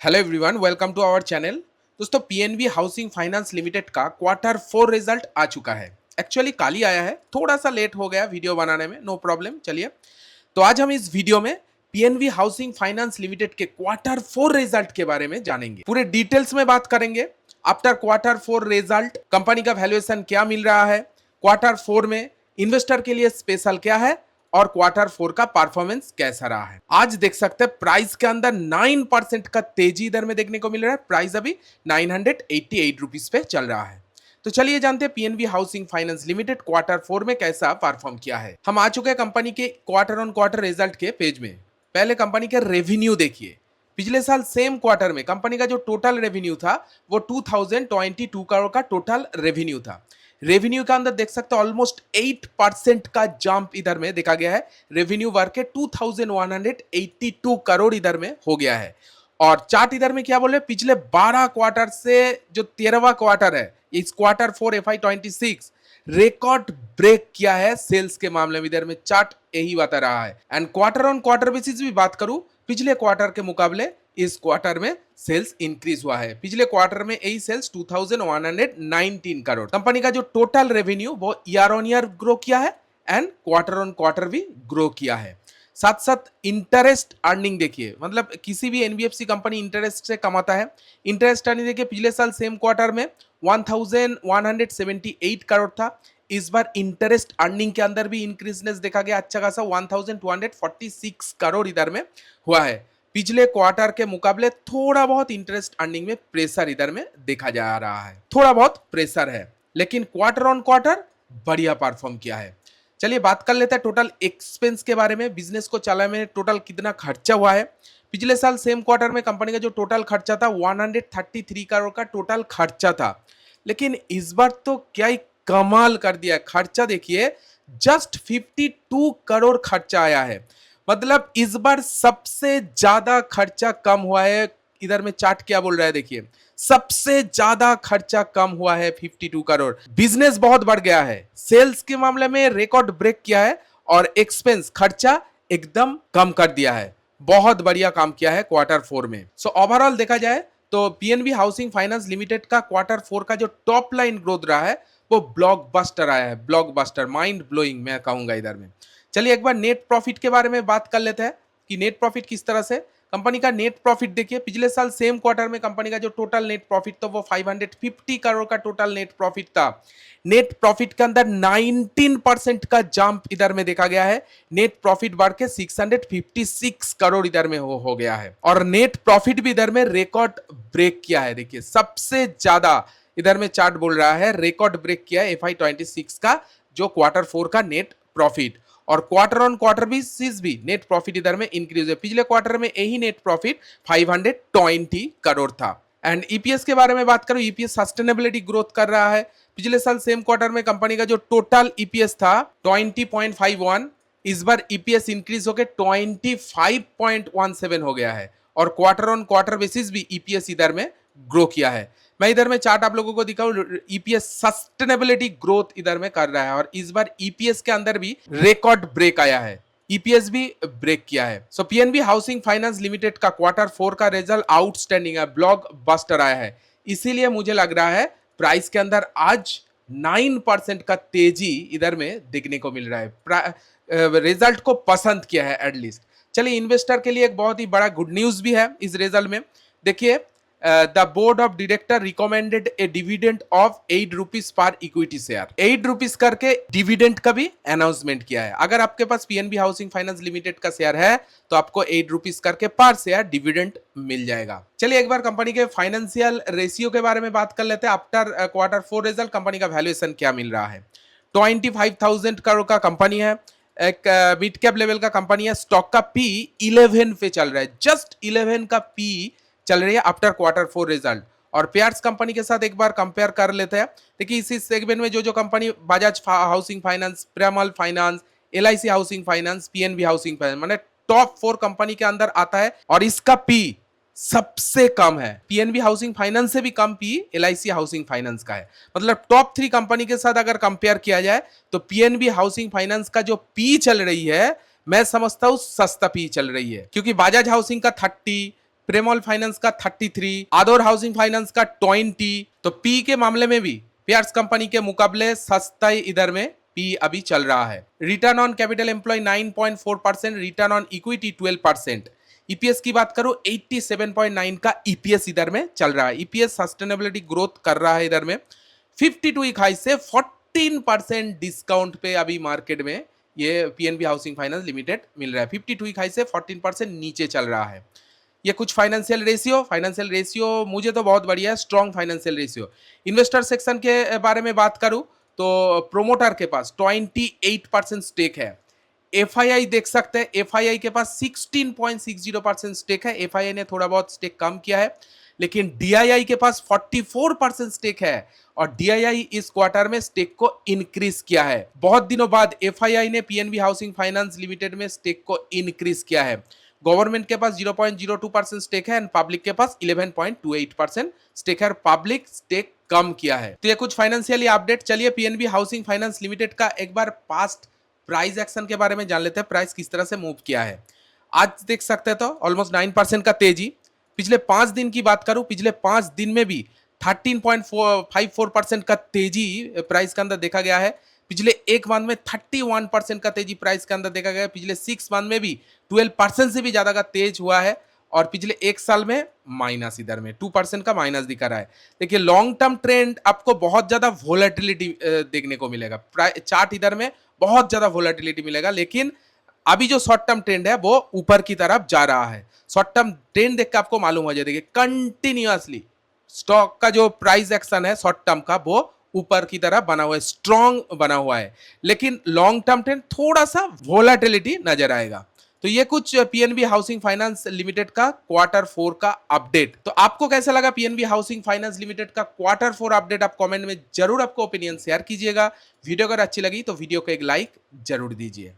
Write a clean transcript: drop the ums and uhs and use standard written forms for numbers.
Hello everyone, welcome to our channel. दोस्तों, PNB housing finance limited का quarter 4 result आ चुका है। एक्चुअली कल ही आया है, थोड़ा सा लेट हो गया वीडियो बनाने में, नो प्रॉब्लम। चलिए, तो आज हम इस वीडियो में पीएनबी हाउसिंग फाइनेंस लिमिटेड के क्वार्टर 4 रिजल्ट के बारे में जानेंगे। पूरे डिटेल्स में बात करेंगे। आफ्टर क्वार्टर 4 रिजल्ट कंपनी का वैल्यूएशन क्या मिल रहा है, क्वार्टर 4 में इन्वेस्टर के लिए स्पेशल क्या है और क्वार्टर 4 का परफॉर्मेंस कैसा रहा है। आज देख सकते हैं प्राइस के अंदर 9% का तेजी इधर में देखने को मिल रहा है। प्राइस अभी 988 रुपीज पे चल रहा है। तो चलिए जानते हैं PNB housing finance limited quarter 4 में कैसा परफॉर्म किया है। हम आ चुके हैं कंपनी के क्वार्टर ऑन क्वार्टर रिजल्ट के पेज में। पहले कंपनी के रेवेन्यू देखिए। पिछले साल सेम क्वार्टर में कंपनी का जो टोटल रेवेन्यू था वो 2022 करोड़ का टोटल रेवेन्यू था। रेवेन्यू का अंदर देख सकते हो ऑलमोस्ट 8% का जंप इधर में देखा गया है। रेवेन्यू वर्क के 2182 करोड़ इधर में हो गया है। और चार्ट इधर में क्या बोल रहे हैं, पिछले 12 क्वार्टर से जो 13वां क्वार्टर है, इस क्वार्टर 4 FY26 रिकॉर्ड ब्रेक किया है सेल्स के मामले में। इधर में चार्ट यही बता रहा है। And quarter on quarter basis भी बात करूं, पिछले क्वार्टर के मुकाबले इस क्वार्टर में सेल्स इंक्रीज हुआ है। पिछले क्वार्टर में यही सेल्स 2119 करोड़। कंपनी का जो टोटल रेवेन्यू वो ईयर ऑन ईयर ग्रो किया है एंड क्वार्टर ऑन क्वार्टर भी ग्रो किया है। साथ साथ इंटरेस्ट अर्निंग देखिए, मतलब किसी भी एनबीएफसी कंपनी इंटरेस्ट से कमाता है। इंटरेस्ट अर्निंग देखिए, पिछले साल सेम क्वार्टर में 1178 करोड़ था। इस बार इंटरेस्ट अर्निंग के अंदर भी इंक्रीजनेस देखा गया, अच्छा खासा 1246 करोड़ इधर में हुआ है। पिछले क्वार्टर के मुकाबले थोड़ा बहुत इंटरेस्ट अर्निंग में प्रेशर इधर में देखा जा रहा है, थोड़ा बहुत प्रेशर है, लेकिन क्वार्टर ऑन क्वार्टर बढ़िया परफॉर्म किया है। चलिए बात कर लेते हैं टोटल एक्सपेंस के बारे में। बिजनेस को चलाने में टोटल कितना खर्चा हुआ है। पिछले साल सेम क्वार्टर में कंपनी का जो टोटल खर्चा था 133 करोड़ का टोटल खर्चा था, लेकिन इस बार तो क्या ही कमाल कर दिया। खर्चा देखिए, जस्ट 52 करोड़ खर्चा आया है। मतलब इस बार सबसे ज्यादा खर्चा कम हुआ है। इधर में चार्ट क्या बोल रहा है देखिए, सबसे ज्यादा खर्चा कम हुआ है 52 करोड़। बिजनेस बहुत बढ़ गया है, सेल्स के मामले में रिकॉर्ड ब्रेक किया है और एक्सपेंस खर्चा एकदम कम कर दिया है। बहुत बढ़िया काम किया है क्वार्टर 4 में। सो ओवरऑल देखा जाए तो पीएनबी हाउसिंग फाइनेंस लिमिटेड का क्वार्टर 4 का जो टॉप लाइन ग्रोथ रहा है वो ब्लॉकबस्टर आया है। ब्लॉकबस्टर, माइंड ब्लोइंग मैं कहूंगा इधर में। चलिए एक बार नेट प्रॉफिट के बारे में बात कर लेते हैं कि नेट प्रॉफिट किस तरह से। कंपनी का नेट प्रॉफिट देखिए, पिछले साल सेम क्वार्टर में कंपनी का जो टोटल नेट प्रॉफिट था वो 550 करोड़ का टोटल नेट प्रॉफिट था। नेट प्रॉफिट के अंदर 19% का जंप इधर में देखा गया है। नेट प्रॉफिट बढ़ के 656 करोड़ इधर में हो गया है। और नेट प्रॉफिट भी इधर में रिकॉर्ड ब्रेक किया है। देखिए सबसे ज्यादा इधर में चार्ट बोल रहा है रिकॉर्ड ब्रेक किया है FY26 का जो क्वार्टर 4 का नेट प्रॉफिट। और क्वार्टर ऑन क्वार्टर भी नेट प्रॉफिट इधर में इंक्रीज है। पिछले क्वार्टर में यही नेट प्रॉफिट 520 करोड़ था। एंड ईपीएस के बारे में बात करूं, ईपीएस सस्टेनेबिलिटी ग्रोथ कर रहा है। पिछले साल सेम क्वार्टर में कंपनी का जो टोटल ईपीएस था 20.51, इस बार ईपीएस इंक्रीज होकर 25.17 हो गया है। और क्वार्टर ऑन क्वार्टर बेसिस भी ईपीएस इधर में ग्रो किया है। मैं इधर में चार्ट आप लोगों को दिखाऊं, ईपीएस सस्टेनेबिलिटी ग्रोथ इधर में कर रहा है। और इस बार ईपीएस के अंदर भी रिकॉर्ड ब्रेक आया है, ईपीएस भी ब्रेक किया है। सो पीएनबी हाउसिंग फाइनेंस लिमिटेड का क्वार्टर 4 का रिजल्ट आउटस्टैंडिंग है, ब्लॉकबस्टर आया है। इसीलिए मुझे लग रहा है प्राइस के अंदर आज 9% का तेजी इधर में देखने को मिल रहा है। रिजल्ट को पसंद किया है एटलीस्ट। चलिए, इन्वेस्टर के लिए एक बहुत ही बड़ा गुड न्यूज भी है इस रिजल्ट में। देखिए, the board of director recommended A dividend of 8 rupees per equity share. 8 rupees करके डिविडेंड का भी अनाउंसमेंट किया है। अगर आपके पास पीएनबी हाउसिंग फाइनेंस लिमिटेड का शेयर है तो आपको 8 रुपीज करके पर शेयर डिविडेंड मिल जाएगा। चलिए एक बार कंपनी के फाइनेंशियल रेशियो के बारे में बात कर लेते हैं। आफ्टर क्वार्टर 4 रिजल्ट कंपनी का वैल्यूएशन क्या मिल रहा है। 25,000 करोड़ का कंपनी है, एक मिड कैप लेवल का कंपनी है। स्टॉक का पी 11 पे चल रहा है, जस्ट 11 का पी चल रही है आफ्टर क्वार्टर 4 रिजल्ट। और पेयर्स कंपनी के साथ एक बार कंपेयर कर लेते हैं। देखिए इसी सेगमेंट में जो company Bajaj housing finance, Piramal finance, LIC housing finance, PNB housing finance, माने टॉप 4 कंपनी के अंदर आता है। और इसका पी सबसे कम है, पीएनबी हाउसिंग फाइनेंस से भी कम पी एलआईसी हाउसिंग फाइनेंस का है। मतलब टॉप 3 कंपनी के साथ अगर कंपेयर किया जाए तो पीएनबी हाउसिंग फाइनेंस का जो पी चल रही है, मैं समझता हूं सस्ता पी चल रही है। क्योंकि बजाज हाउसिंग का 30, प्रेमोल फाइनेंस का 33, आदौर हाउसिंग फाइनेंस का 20। तो पी के मामले में भी पियर्स कंपनी के मुकाबले सस्ता ही इधर में पी अभी चल रहा है। Return on capital employ 9.4%, return on equity 12%। EPS की बात करो 87.9 का ईपीएस इधर में चल रहा है। ईपीएस सस्टेनेबिलिटी ग्रोथ कर रहा है इधर में 52 वीक हाई से 14% डिस्काउंट पे अभी मार्केट में ये पीएनबी हाउसिंग फाइनेंस लिमिटेड मिल रहा है। 52 वीक हाई से 14% नीचे चल रहा है। ये कुछ फाइनेंशियल रेशियो मुझे तो बहुत बढ़िया है, strong financial ratio. Investor section के बारे में बात करूं तो प्रोमोटर के पास 28% स्टेक है। एफआईआई देख सकते हैं, एफआईआई के पास 16.60% स्टेक है। एफआईआई ने थोड़ा बहुत स्टेक कम किया है, लेकिन डीआईआई के पास 44% स्टेक है और डीआईआई इस क्वार्टर में स्टेक को इंक्रीज किया है। बहुत दिनों बाद एफआईआई ने पीएनबी हाउसिंग फाइनेंस लिमिटेड में स्टेक को इंक्रीज किया है। गवर्नमेंट के पास 0.02% स्टेक है एंड पब्लिक के पास 11.28% स्टेक है। पब्लिक स्टेक कम किया है। तो ये कुछ फाइनेंशियली अपडेट। चलिए पीएनबी हाउसिंग फाइनेंस लिमिटेड का एक बार पास्ट प्राइस एक्शन के बारे में जान लेते हैं, प्राइस किस तरह से मूव किया है। आज देख सकते हैं तो ऑलमोस्ट 9% का तेजी। पिछले 5 दिन की बात करूं, पिछले 5 दिन में भी 13.54% का तेजी प्राइस के अंदर देखा गया है। पिछले एक मंथ में 31% का तेजी प्राइस के अंदर देखा गया है। पिछले 6 मंथ में भी 12% से भी ज्यादा का तेज हुआ है और पिछले एक साल में माइनस इधर में 2% का माइनस दिखा रहा है। देखिए लॉन्ग टर्म ट्रेंड आपको बहुत ज्यादा वोलेटिलिटी देखने को मिलेगा। चार्ट इधर में बहुत ज्यादा वोलेटिलिटी मिलेगा, लेकिन अभी जो शॉर्ट टर्म ट्रेंड है वो ऊपर की तरफ जा रहा है। शॉर्ट टर्म ट्रेंड देख के आपको मालूम हो जाए, देखिए कंटिन्यूअसली स्टॉक का जो प्राइस एक्शन है शॉर्ट टर्म का वो ऊपर की तरफ बना हुआ है, स्ट्रॉन्ग बना हुआ है, लेकिन लॉन्ग टर्म ट्रेंड थोड़ा सा वोलेटिलिटी नजर आएगा। तो ये कुछ पीएनबी हाउसिंग फाइनेंस लिमिटेड का क्वार्टर 4 का अपडेट। तो आपको कैसा लगा पीएनबी हाउसिंग फाइनेंस लिमिटेड का क्वार्टर 4 अपडेट? आप कमेंट में जरूर आपको ओपिनियन शेयर कीजिएगा। वीडियो अगर अच्छी लगी तो वीडियो को एक लाइक जरूर दीजिए।